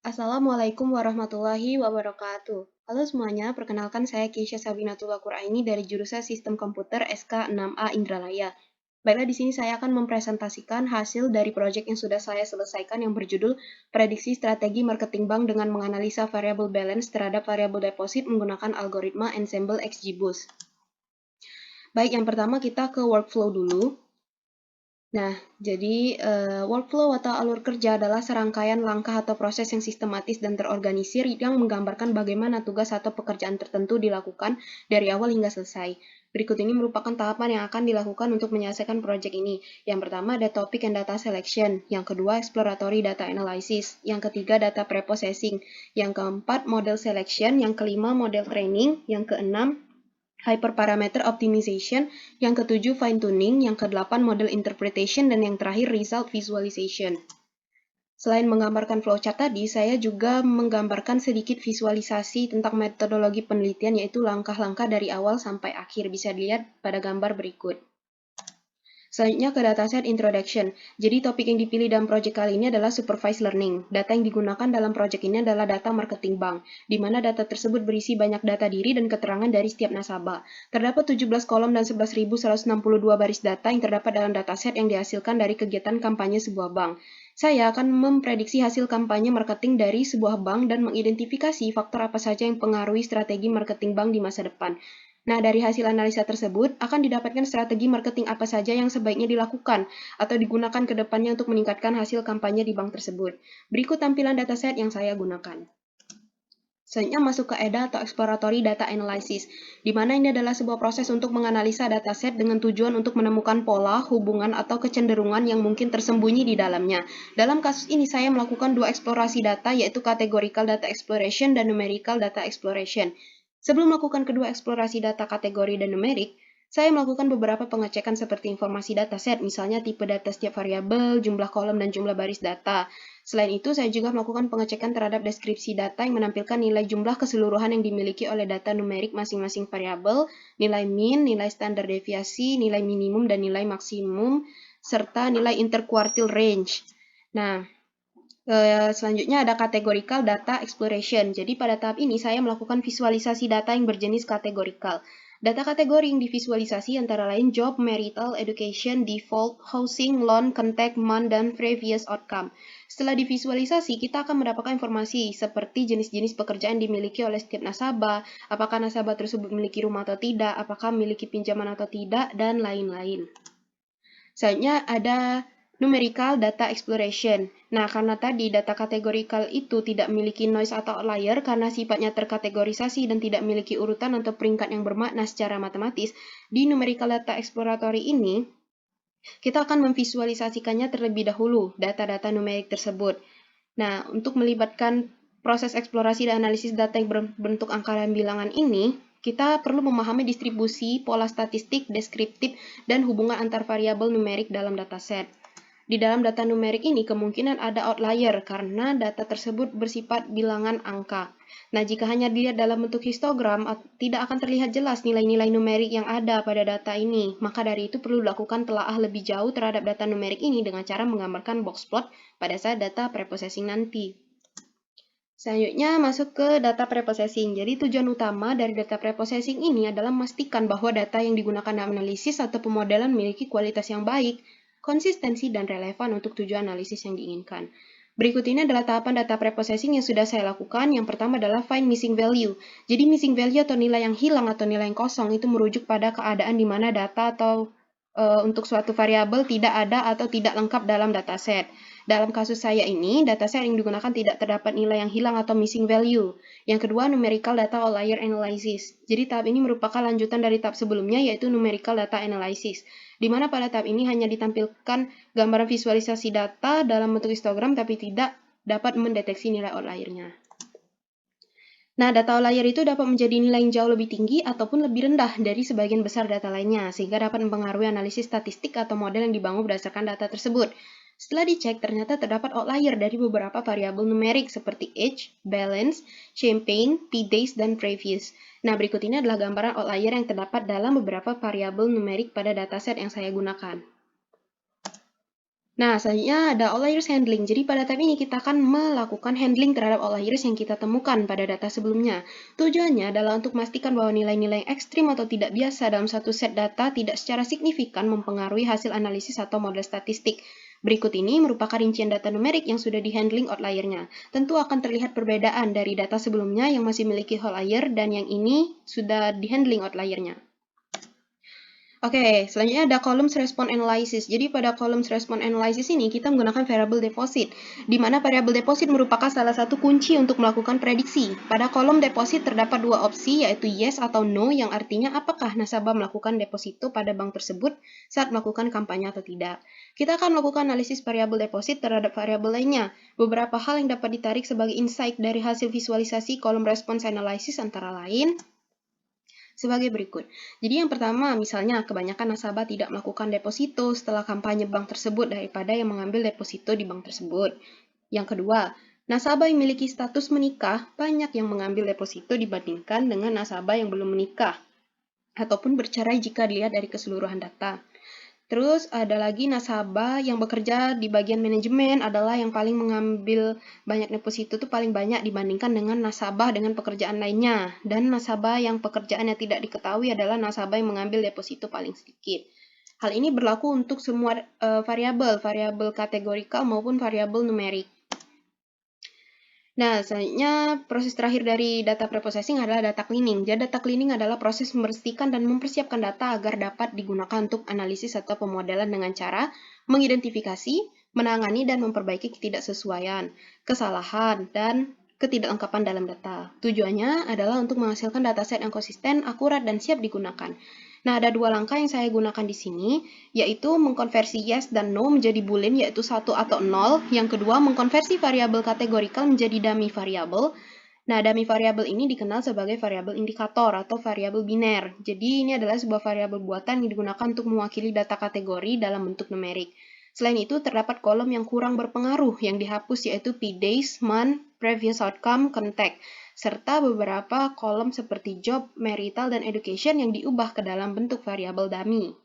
Assalamualaikum warahmatullahi wabarakatuh. Halo semuanya, perkenalkan saya Keisha Sabinatullah Quraini dari jurusan Sistem Komputer SK6A Indralaya. Baiklah, di sini saya akan mempresentasikan hasil dari proyek yang sudah saya selesaikan yang berjudul Prediksi Strategi Marketing Bank dengan menganalisa variable balance terhadap variable deposit menggunakan algoritma Ensemble XGBoost. Baik, yang pertama kita ke workflow dulu. Nah, jadi workflow atau alur kerja adalah serangkaian langkah atau proses yang sistematis dan terorganisir yang menggambarkan bagaimana tugas atau pekerjaan tertentu dilakukan dari awal hingga selesai. Berikut ini merupakan tahapan yang akan dilakukan untuk menyelesaikan proyek ini. Yang pertama ada topic and data selection, yang kedua exploratory data analysis, yang ketiga data preprocessing, yang keempat model selection, yang kelima model training, yang keenam hyperparameter optimization, yang ketujuh fine tuning, yang kedelapan model interpretation, dan yang terakhir result visualization. Selain menggambarkan flowchart tadi, saya juga menggambarkan sedikit visualisasi tentang metodologi penelitian, yaitu langkah-langkah dari awal sampai akhir. Bisa dilihat pada gambar berikut. Selanjutnya ke dataset introduction. Jadi topik yang dipilih dalam proyek kali ini adalah supervised learning. Data yang digunakan dalam proyek ini adalah data marketing bank, di mana data tersebut berisi banyak data diri dan keterangan dari setiap nasabah. Terdapat 17 kolom dan 11.162 baris data yang terdapat dalam dataset yang dihasilkan dari kegiatan kampanye sebuah bank. Saya akan memprediksi hasil kampanye marketing dari sebuah bank dan mengidentifikasi faktor apa saja yang mempengaruhi strategi marketing bank di masa depan. Nah, dari hasil analisa tersebut, akan didapatkan strategi marketing apa saja yang sebaiknya dilakukan atau digunakan ke depannya untuk meningkatkan hasil kampanye di bank tersebut. Berikut tampilan dataset yang saya gunakan. Selanjutnya masuk ke EDA atau Exploratory Data Analysis, di mana ini adalah sebuah proses untuk menganalisa dataset dengan tujuan untuk menemukan pola, hubungan, atau kecenderungan yang mungkin tersembunyi di dalamnya. Dalam kasus ini, saya melakukan dua eksplorasi data, yaitu Categorical Data Exploration dan Numerical Data Exploration. Sebelum melakukan kedua eksplorasi data kategori dan numerik, saya melakukan beberapa pengecekan seperti informasi dataset, misalnya tipe data setiap variabel, jumlah kolom, dan jumlah baris data. Selain itu, saya juga melakukan pengecekan terhadap deskripsi data yang menampilkan nilai jumlah keseluruhan yang dimiliki oleh data numerik masing-masing variabel, nilai mean, nilai standar deviasi, nilai minimum, dan nilai maksimum, serta nilai interquartile range. Nah, selanjutnya ada categorical data exploration. Jadi pada tahap ini saya melakukan visualisasi data yang berjenis kategorikal. Data kategori yang divisualisasi antara lain job, marital, education, default, housing, loan, contact, month, dan previous outcome. Setelah divisualisasi, kita akan mendapatkan informasi seperti jenis-jenis pekerjaan yang dimiliki oleh setiap nasabah, apakah nasabah tersebut memiliki rumah atau tidak, apakah memiliki pinjaman atau tidak, dan lain-lain. Selanjutnya ada numerical data exploration. Nah, karena tadi data kategorikal itu tidak memiliki noise atau outlier karena sifatnya terkategorisasi dan tidak memiliki urutan atau peringkat yang bermakna secara matematis, di numerical data exploratory ini, kita akan memvisualisasikannya terlebih dahulu, data-data numerik tersebut. Nah, untuk melibatkan proses eksplorasi dan analisis data yang berbentuk angka dan bilangan ini, kita perlu memahami distribusi, pola statistik, deskriptif, dan hubungan antar variabel numerik dalam dataset. Di dalam data numerik ini kemungkinan ada outlier karena data tersebut bersifat bilangan angka. Nah, jika hanya dilihat dalam bentuk histogram, tidak akan terlihat jelas nilai-nilai numerik yang ada pada data ini. Maka dari itu perlu dilakukan telaah lebih jauh terhadap data numerik ini dengan cara menggambarkan box plot pada saat data preprocessing nanti. Selanjutnya masuk ke data preprocessing. Jadi tujuan utama dari data preprocessing ini adalah memastikan bahwa data yang digunakan dalam analisis atau pemodelan memiliki kualitas yang baik, konsistensi, dan relevan untuk tujuan analisis yang diinginkan. Berikut ini adalah tahapan data preprocessing yang sudah saya lakukan. Yang pertama adalah find missing value. Jadi missing value atau nilai yang hilang atau nilai yang kosong itu merujuk pada keadaan di mana data atau untuk suatu variabel tidak ada atau tidak lengkap dalam dataset. Dalam kasus saya ini, dataset yang digunakan tidak terdapat nilai yang hilang atau missing value. Yang kedua, numerical data outlier analysis. Jadi tahap ini merupakan lanjutan dari tahap sebelumnya, yaitu numerical data analysis, di mana pada tahap ini hanya ditampilkan gambaran visualisasi data dalam bentuk histogram, tapi tidak dapat mendeteksi nilai outliernya. Nah, data outlier itu dapat menjadi nilai yang jauh lebih tinggi ataupun lebih rendah dari sebagian besar data lainnya, sehingga dapat mempengaruhi analisis statistik atau model yang dibangun berdasarkan data tersebut. Setelah dicek, ternyata terdapat outlier dari beberapa variabel numerik seperti age, balance, champagne, p-days, dan previous. Nah, berikut ini adalah gambaran outlier yang terdapat dalam beberapa variabel numerik pada dataset yang saya gunakan. Nah, selanjutnya ada outliers handling. Jadi pada tab ini kita akan melakukan handling terhadap outliers yang kita temukan pada data sebelumnya. Tujuannya adalah untuk memastikan bahwa nilai-nilai ekstrim atau tidak biasa dalam satu set data tidak secara signifikan mempengaruhi hasil analisis atau model statistik. Berikut ini merupakan rincian data numerik yang sudah di-handling outliernya. Tentu akan terlihat perbedaan dari data sebelumnya yang masih memiliki outlier dan yang ini sudah di-handling outliernya. Oke, selanjutnya ada columns response analysis. Jadi pada columns response analysis ini kita menggunakan variable deposit, di mana variable deposit merupakan salah satu kunci untuk melakukan prediksi. Pada kolom deposit terdapat dua opsi, yaitu yes atau no, yang artinya apakah nasabah melakukan deposito pada bank tersebut saat melakukan kampanye atau tidak. Kita akan melakukan analisis variabel deposit terhadap variabel lainnya. Beberapa hal yang dapat ditarik sebagai insight dari hasil visualisasi kolom response analysis antara lain sebagai berikut. Jadi yang pertama, misalnya kebanyakan nasabah tidak melakukan deposito setelah kampanye bank tersebut daripada yang mengambil deposito di bank tersebut. Yang kedua, nasabah yang memiliki status menikah banyak yang mengambil deposito dibandingkan dengan nasabah yang belum menikah ataupun bercerai jika dilihat dari keseluruhan data. Terus ada lagi nasabah yang bekerja di bagian manajemen adalah yang paling mengambil banyak deposito itu paling banyak dibandingkan dengan nasabah dengan pekerjaan lainnya. Dan nasabah yang pekerjaannya tidak diketahui adalah nasabah yang mengambil deposito paling sedikit. Hal ini berlaku untuk semua variabel kategorikal maupun variabel numerik. Nah, selanjutnya proses terakhir dari data preprocessing adalah data cleaning. Jadi data cleaning adalah proses membersihkan dan mempersiapkan data agar dapat digunakan untuk analisis atau pemodelan dengan cara mengidentifikasi, menangani, dan memperbaiki ketidaksesuaian, kesalahan, dan ketidaklengkapan dalam data. Tujuannya adalah untuk menghasilkan dataset yang konsisten, akurat, dan siap digunakan. Nah, ada dua langkah yang saya gunakan di sini, yaitu mengkonversi yes dan no menjadi boolean, yaitu 1 atau 0. Yang kedua, mengkonversi variabel kategorikal menjadi dummy variable. Nah, dummy variable ini dikenal sebagai variabel indikator atau variabel biner. Jadi, ini adalah sebuah variabel buatan yang digunakan untuk mewakili data kategori dalam bentuk numerik. Selain itu, terdapat kolom yang kurang berpengaruh yang dihapus, yaitu pdays, month, previous outcome, contact, serta beberapa kolom seperti job, marital, dan education yang diubah ke dalam bentuk variabel dummy.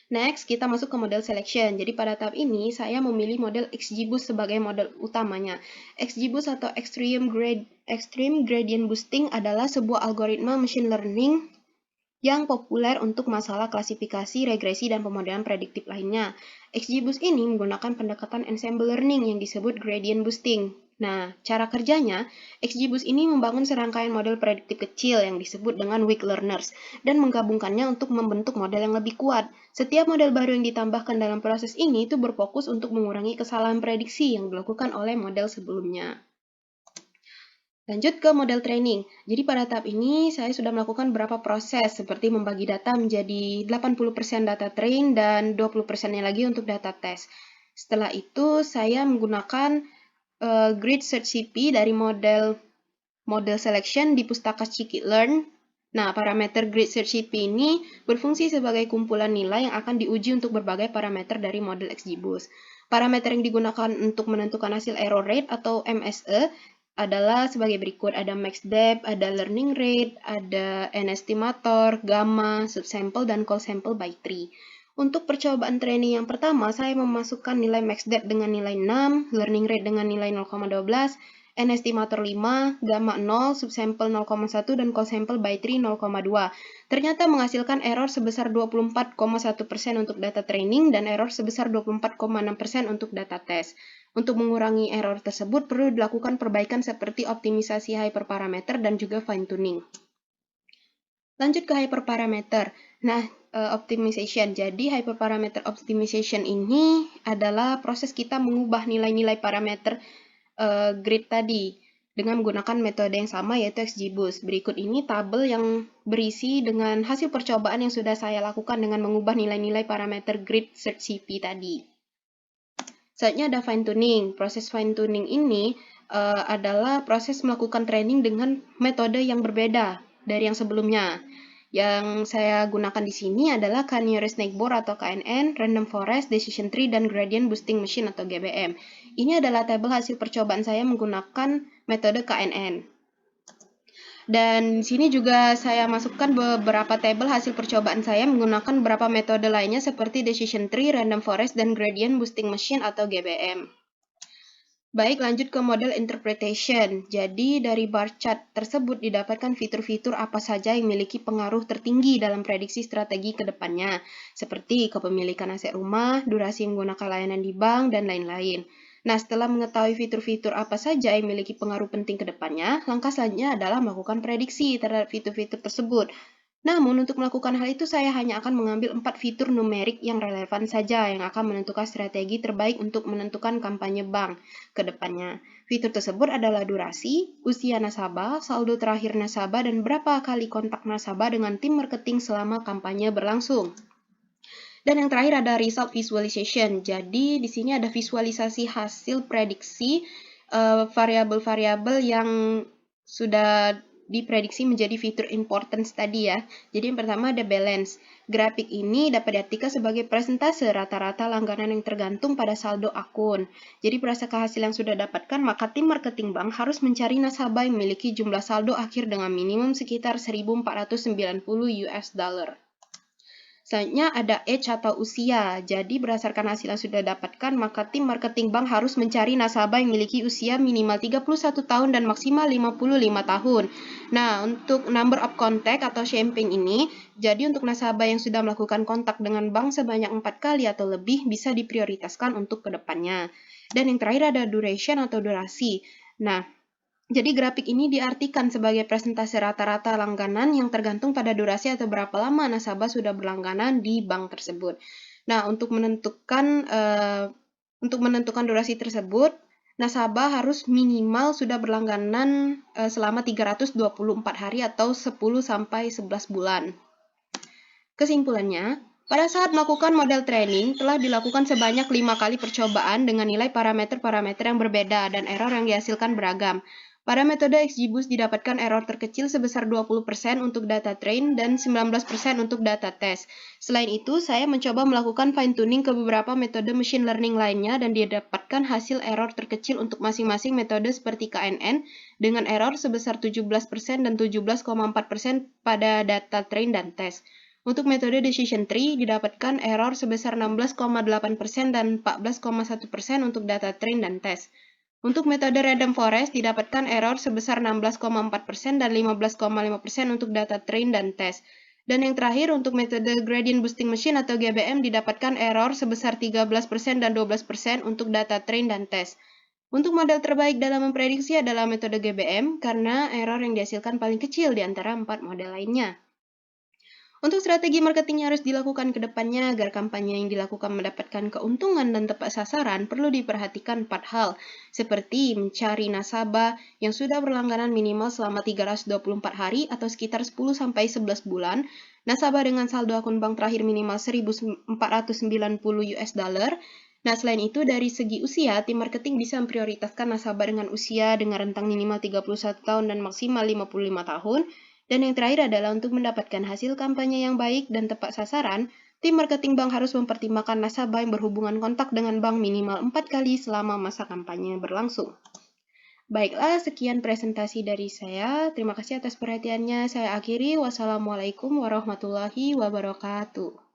Next, kita masuk ke model selection. Jadi pada tahap ini, saya memilih model XGBoost sebagai model utamanya. XGBoost atau Extreme Gradient Boosting adalah sebuah algoritma machine learning yang populer untuk masalah klasifikasi, regresi, dan pemodelan prediktif lainnya. XGBoost ini menggunakan pendekatan ensemble learning yang disebut gradient boosting. Nah, cara kerjanya, XGBoost ini membangun serangkaian model prediktif kecil yang disebut dengan weak learners dan menggabungkannya untuk membentuk model yang lebih kuat. Setiap model baru yang ditambahkan dalam proses ini itu berfokus untuk mengurangi kesalahan prediksi yang dilakukan oleh model sebelumnya. Lanjut ke model training. Jadi pada tahap ini saya sudah melakukan beberapa proses seperti membagi data menjadi 80% data train dan 20%-nya lagi untuk data test. Setelah itu saya menggunakan grid search CP dari model selection di pustaka Scikit-learn. Nah, parameter grid search CP ini berfungsi sebagai kumpulan nilai yang akan diuji untuk berbagai parameter dari model XGBoost. Parameter yang digunakan untuk menentukan hasil error rate atau MSE adalah sebagai berikut. Ada max depth, ada learning rate, ada n-estimator, gamma, subsample, dan call sample by tree. Untuk percobaan training yang pertama, saya memasukkan nilai max depth dengan nilai 6, learning rate dengan nilai 0,12, n-estimator 5, gamma 0, subsample 0,1, dan call sample by tree 0,2. Ternyata menghasilkan error sebesar 24,1% untuk data training dan error sebesar 24,6% untuk data test. Untuk mengurangi error tersebut, perlu dilakukan perbaikan seperti optimisasi hyperparameter dan juga fine-tuning. Lanjut ke hyperparameter. Nah, optimization. Jadi, hyperparameter optimization ini adalah proses kita mengubah nilai-nilai parameter grid tadi dengan menggunakan metode yang sama yaitu XGBoost. Berikut ini tabel yang berisi dengan hasil percobaan yang sudah saya lakukan dengan mengubah nilai-nilai parameter grid search CP tadi. Selanjutnya ada fine tuning. Proses fine tuning ini adalah proses melakukan training dengan metode yang berbeda dari yang sebelumnya. Yang saya gunakan di sini adalah K-nearest neighbor atau KNN, Random Forest, Decision Tree, dan Gradient Boosting Machine atau GBM. Ini adalah tabel hasil percobaan saya menggunakan metode KNN. Dan di sini juga saya masukkan beberapa tabel hasil percobaan saya menggunakan beberapa metode lainnya seperti Decision Tree, Random Forest, dan Gradient Boosting Machine atau GBM. Baik, lanjut ke model interpretation. Jadi, dari bar chart tersebut didapatkan fitur-fitur apa saja yang memiliki pengaruh tertinggi dalam prediksi strategi ke depannya, seperti kepemilikan aset rumah, durasi menggunakan layanan di bank, dan lain-lain. Nah, setelah mengetahui fitur-fitur apa saja yang memiliki pengaruh penting ke depannya, langkah selanjutnya adalah melakukan prediksi terhadap fitur-fitur tersebut. Namun, untuk melakukan hal itu saya hanya akan mengambil 4 fitur numerik yang relevan saja yang akan menentukan strategi terbaik untuk menentukan kampanye bank ke depannya. Fitur tersebut adalah durasi, usia nasabah, saldo terakhir nasabah, dan berapa kali kontak nasabah dengan tim marketing selama kampanye berlangsung. Dan yang terakhir ada result visualization. Jadi di sini ada visualisasi hasil prediksi variabel-variabel yang sudah diprediksi menjadi fitur importance tadi ya. Jadi yang pertama ada balance. Grafik ini dapat diartikan sebagai persentase rata-rata langganan yang tergantung pada saldo akun. Jadi berdasarkan hasil yang sudah dapatkan, maka tim marketing bank harus mencari nasabah yang memiliki jumlah saldo akhir dengan minimum sekitar 1.490 US dollar. Selanjutnya ada age atau usia. Jadi berdasarkan hasil yang sudah dapatkan, maka tim marketing bank harus mencari nasabah yang memiliki usia minimal 31 tahun dan maksimal 55 tahun. Nah, untuk number of contact atau champagne ini, jadi untuk nasabah yang sudah melakukan kontak dengan bank sebanyak 4 kali atau lebih bisa diprioritaskan untuk kedepannya. Dan yang terakhir ada duration atau durasi. Nah, jadi grafik ini diartikan sebagai presentase rata-rata langganan yang tergantung pada durasi atau berapa lama nasabah sudah berlangganan di bank tersebut. Nah, untuk menentukan durasi tersebut, nasabah harus minimal sudah berlangganan selama 324 hari atau 10 sampai 11 bulan. Kesimpulannya, pada saat melakukan model training, telah dilakukan sebanyak 5 kali percobaan dengan nilai parameter-parameter yang berbeda dan error yang dihasilkan beragam. Pada metode XGBoost didapatkan error terkecil sebesar 20% untuk data train dan 19% untuk data test. Selain itu, saya mencoba melakukan fine-tuning ke beberapa metode machine learning lainnya dan didapatkan hasil error terkecil untuk masing-masing metode seperti KNN dengan error sebesar 17% dan 17,4% pada data train dan test. Untuk metode decision tree didapatkan error sebesar 16,8% dan 14,1% untuk data train dan test. Untuk metode random forest didapatkan error sebesar 16,4% dan 15,5% untuk data train dan test. Dan yang terakhir untuk metode gradient boosting machine atau GBM didapatkan error sebesar 13% dan 12% untuk data train dan test. Untuk model terbaik dalam memprediksi adalah metode GBM karena error yang dihasilkan paling kecil di antara 4 model lainnya. Untuk strategi marketing yang harus dilakukan ke depannya agar kampanye yang dilakukan mendapatkan keuntungan dan tepat sasaran, perlu diperhatikan 4 hal, seperti mencari nasabah yang sudah berlangganan minimal selama 324 hari atau sekitar 10-11 bulan, nasabah dengan saldo akun bank terakhir minimal 1.490 US dollar. Nah, selain itu, dari segi usia, tim marketing bisa memprioritaskan nasabah dengan usia dengan rentang minimal 31 tahun dan maksimal 55 tahun, dan yang terakhir adalah untuk mendapatkan hasil kampanye yang baik dan tepat sasaran, tim marketing bank harus mempertimbangkan nasabah yang berhubungan kontak dengan bank minimal 4 kali selama masa kampanye berlangsung. Baiklah, sekian presentasi dari saya. Terima kasih atas perhatiannya. Saya akhiri. Wassalamualaikum warahmatullahi wabarakatuh.